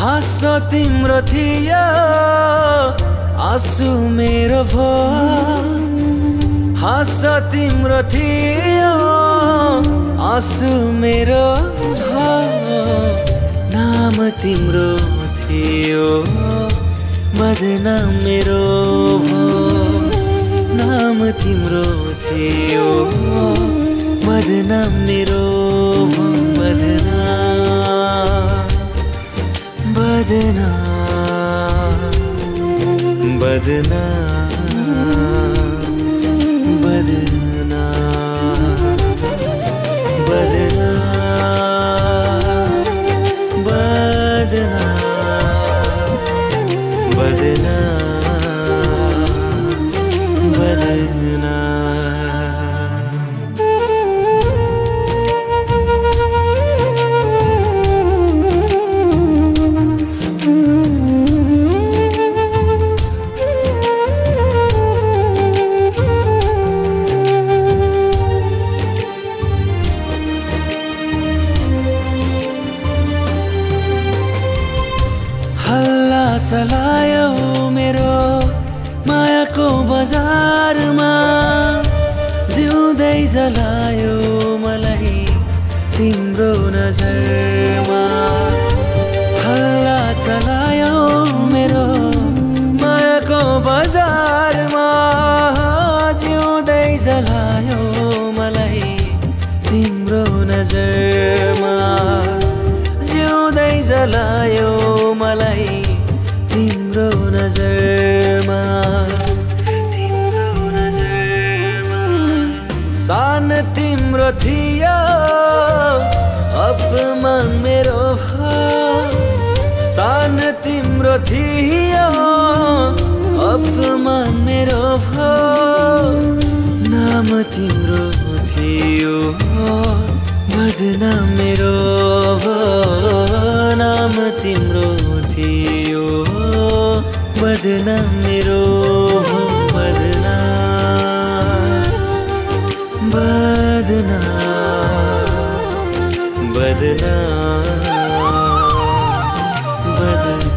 हाँसो तिम्रो थियो आँसु मेरो भो हाँसो तिम्रो थियो आँसु मेरो भो नाम तिम्रो थियो बदनाम मेरो भो नाम तिम्रो थियो बदनाम मेरो भो बदनाम बदनाम बदनाम बदनाम बदनाम बदनाम बदनाम चलायो मेरो मायाको बजारमा जिउँदै जलायो मलाई तिम्रो नजरमा हल्ला चलायो मेरो मायाको बजारमा जिउँदै जलायो मलाई तिम्रो नजरमा जिउँदै जलायो मलाई तिम्रो नजरमा सान तिम्रो थियो अपमान मेरो सान तिम्रो थियो अपमान मेरो नाम तिम्रो थियो बदनाम मेरो नाम तिम्रो थियो बदनाम मेरो बदनाम बदनाम बदनाम बदनाम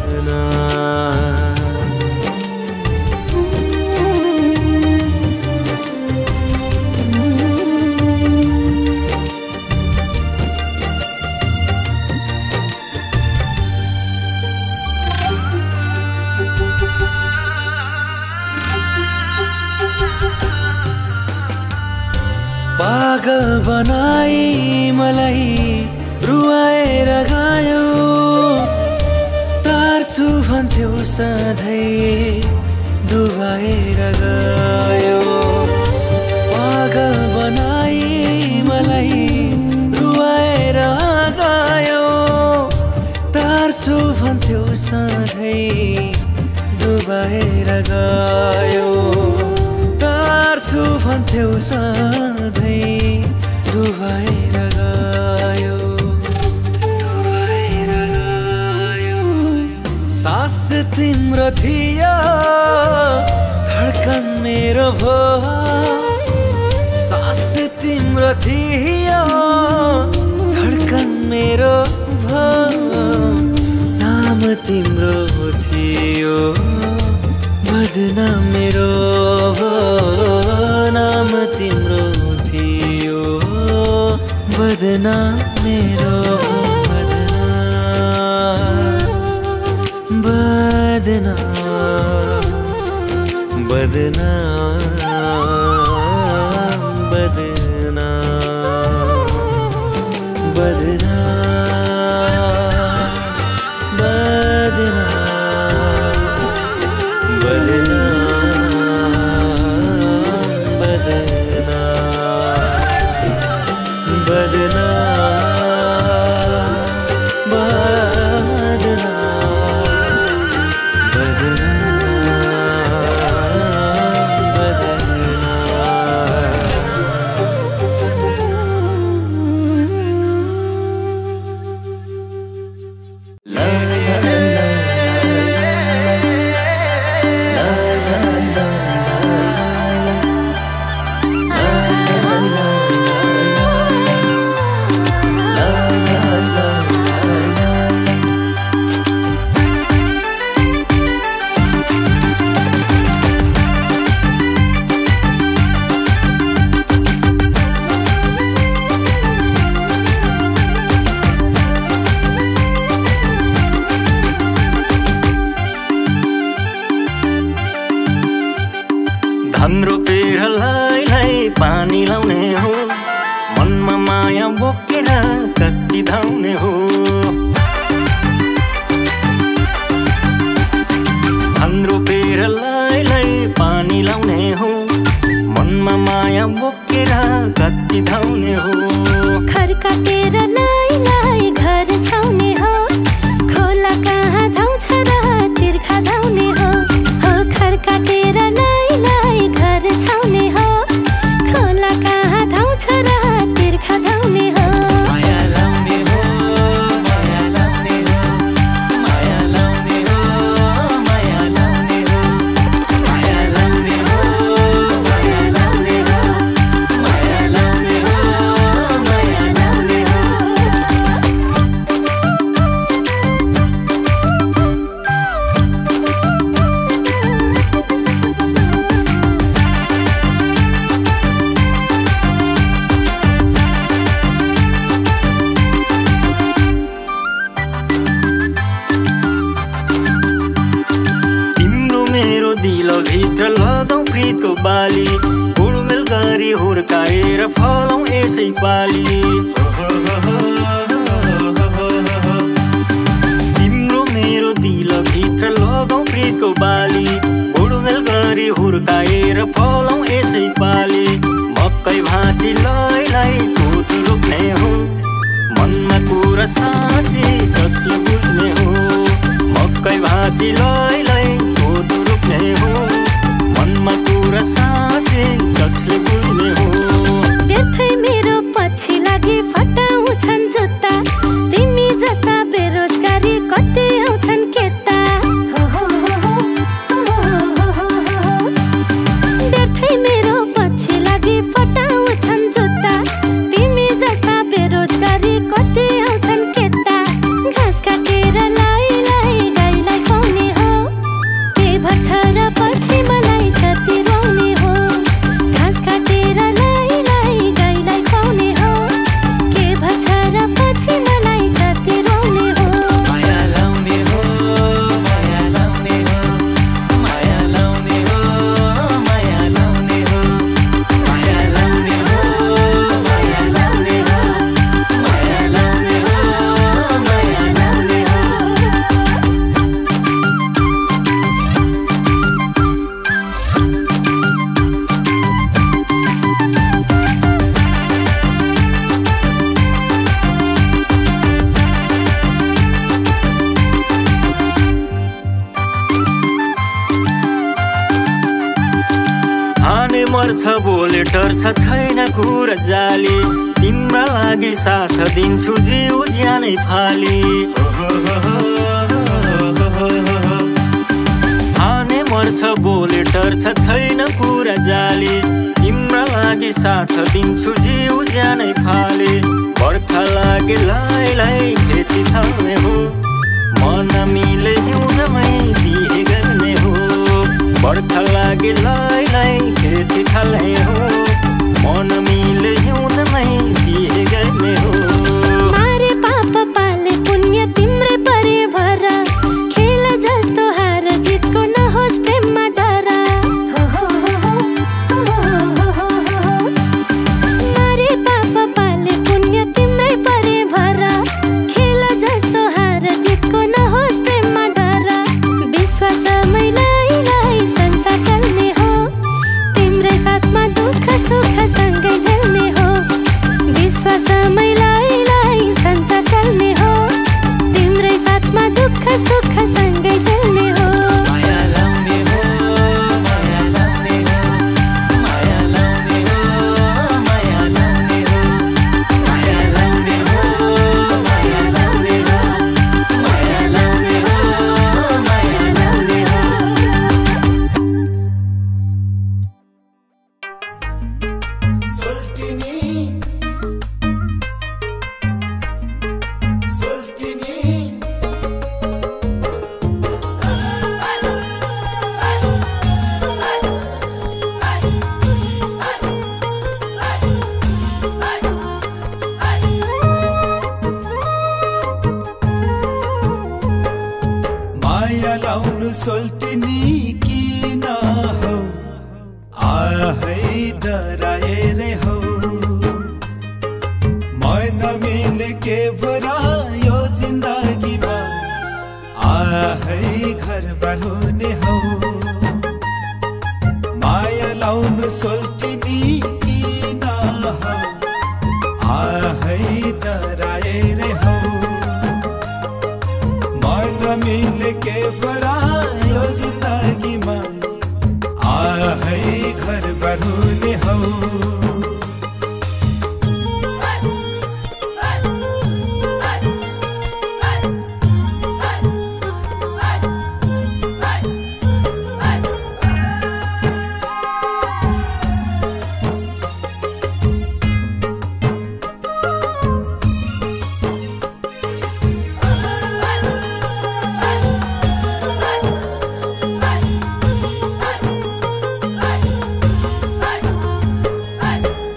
पागल बनाई मलाई रुवाएर गयो तार्छु भन्थ्यौ सधैँ डुबाएर गयो पागल बनाई मलाई रुवाएर गयो तार्छु भन्थ्यौ सधैँ डुबाएर गयो तार्छु भन्थ्यौ सधैँ डुबाएर गयो सास तिम्रो थियो धड्कन मेरो भो सास तिम्रो थियो धड्कन मेरो भो नाम तिम्रो थियो बदनाम मेरो नाम तिम्रो थियो बदनाम मेरो बदनाम बदनाम बदनाम बदनाम बदनाम धान रोपेर लाई पानी लाउने हो मनमा माया बोकेर कति धाउने हो धान रोपेर लाई पानी लाउने हो मनमा माया बोकेर कति धाउने हो घर काटेर लाई घर छाउने हो खोला कहाँ धाउँछ र तिर्खा धाउने हो घर काटेर लाई घर छाउने हो खोला कहाँ धाउँछ र तिर्खा धाउने हो माया लाउने हो माया लाउने हो माया लाउने हो माया लाउने हो माया लाउने हो माया लाउने हो माया लाउने हो माया लाउने हो भित्र लगाउँ प्रीतको बाली गोलमेल गरी हुर्काएर फलौँ यसै पाली तिम्रो मेरो दिल भित्र लगाउँ प्रीतको बाली गोलमेल गरी हुर्काएर फलौँ यसै पाली मकै भाँची लाई कोदो रोप्ने हो मनमा कुरा साँची कसले बुझ्ने हो मकै भाँची लाई कोदो रोप्ने हो मनमा कुरा साँचे कसले बुझ्ने हो व्यर्थै मेरो पछि लागि फटाउँछन् जुत्ता तिमी जस्ता बेरोजगारी कति आउँछन् केटा व्यर्थै मेरो पछि लागि फटाउँछन् जुत्ता तिमी जस्ता बेरोजगारी कति आउँछन् केटा घाँस काटेर लाई गाईलाई खुवाउने हो के भन्छ र पछि मलाई कति रोउने हो घाँस काटेर लाई गाईलाई खुवाउने हो के भन्छ र पछि मलाई कति रोउने हो माया लाउने हो माया लाउने हो माया लाउने हो माया लाउने हो माया लाउने हो माया लाउने हो माया लाउने हो माया लाउने हो हाने मर्छ बोले डर्छ छैन कुरा जाली तिम्रा लागि साथ दिन्छु जिउ ज्यानै फाली हाने मर्छ बोले डर्छ छैन कुरा जाली तिम्रा लागि साथ दिन्छु जिउ ज्यानै फाली बर्खा लागे लाई खेती थाल्ने हो मन मिले हिउँदमै बिहे गर्ने हो बर्खा लागे लाई खेती थाल्ने हो मन मिले हिउँदमै बिहे गर्ने हो मारे पाप पाले पुण्य तिम्रै परे भरा खेल जस्तो हार जितको नहोस् प्रेममा डरा मारे पाप पाले पुण्य तिम्रै परे भरा खेल जस्तो हार जितको नहोस् प्रेममा डरा विश्वासमै लाई संसार चल्ने हो तिम्रै साथमा दुःख सुख सँगै झेल्ने हो विश्वासमै लाई संसार चल्ने हो तिम्रै साथमा दुःख सुख सँगै झेल्ने हो माया लाउने हो माया लाउने हो माया लाउने हो माया लाउने हो माया लाउने हो माया लाउने हो माया लाउने हो माया लाउने हो माया लाउनु सोल्टिनी किन हो आहै डराए हौ मन मिले के भरा यो जिन्दगीमा आहै घरबार हुने हौ माया लाउनु सोल्टिनी किन हौ आहै डराए हौ मन मिले के भरा यो जिन्दगीमा आहै घरबार हुने हौ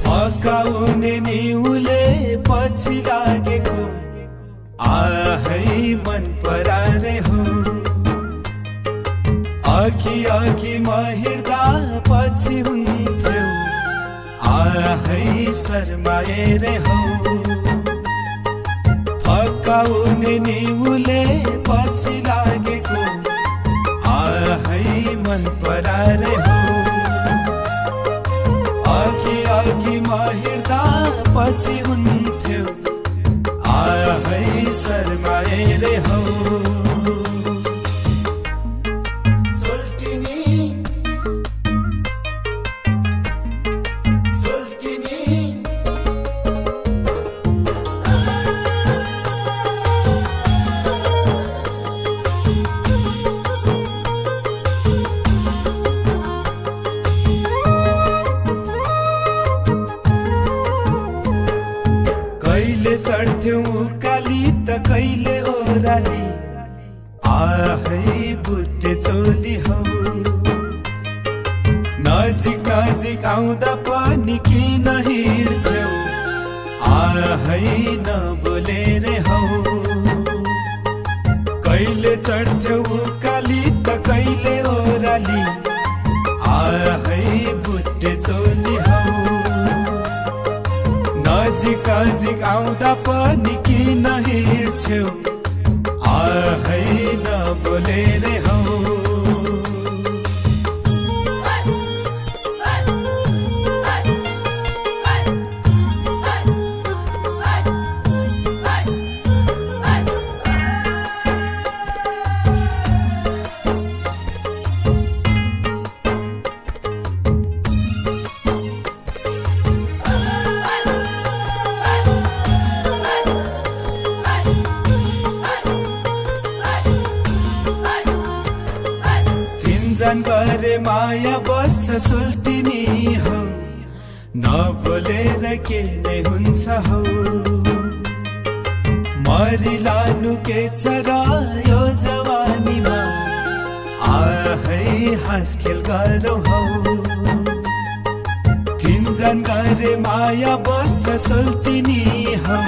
फकाउने निउले पछि लागेको आहै मन परारे हो अघि अघि म हिँड्दा पछि हुन्थ्यो आहै शर्माएर हौ फकाउने निउले पछि लागेको आहै मन परारे हो अघि अघि म हिँड्दा पछि हुन्थ्यो आहै शर्माएर हौ कहिले चढ्थ्यौ उकाली त कहिले ओह्राली आहै बुट्टे चोली हौ नजिक नजिक आउँदा पनि किन हिँड्छौ आहै नबोलेर हौ कहिले चढ्थ्यौ उकाली त कहिले ओह्राली आहै बुट्टे चोली हौ नजिक नजिक आउँदा पनि किन हिँड्छौ आहै नबोलेर हौ चिन्जान गरे माया बस्छ सुल्टिनी हौ नबोलेर के नै हुन्छ हौ मरिलानु के छ र यो जवानीमा आहै हाँसखेल गरौँ हौ चिन्जान गरे माया बस्छ सुल्टिनी हौ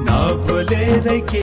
नबोलेर के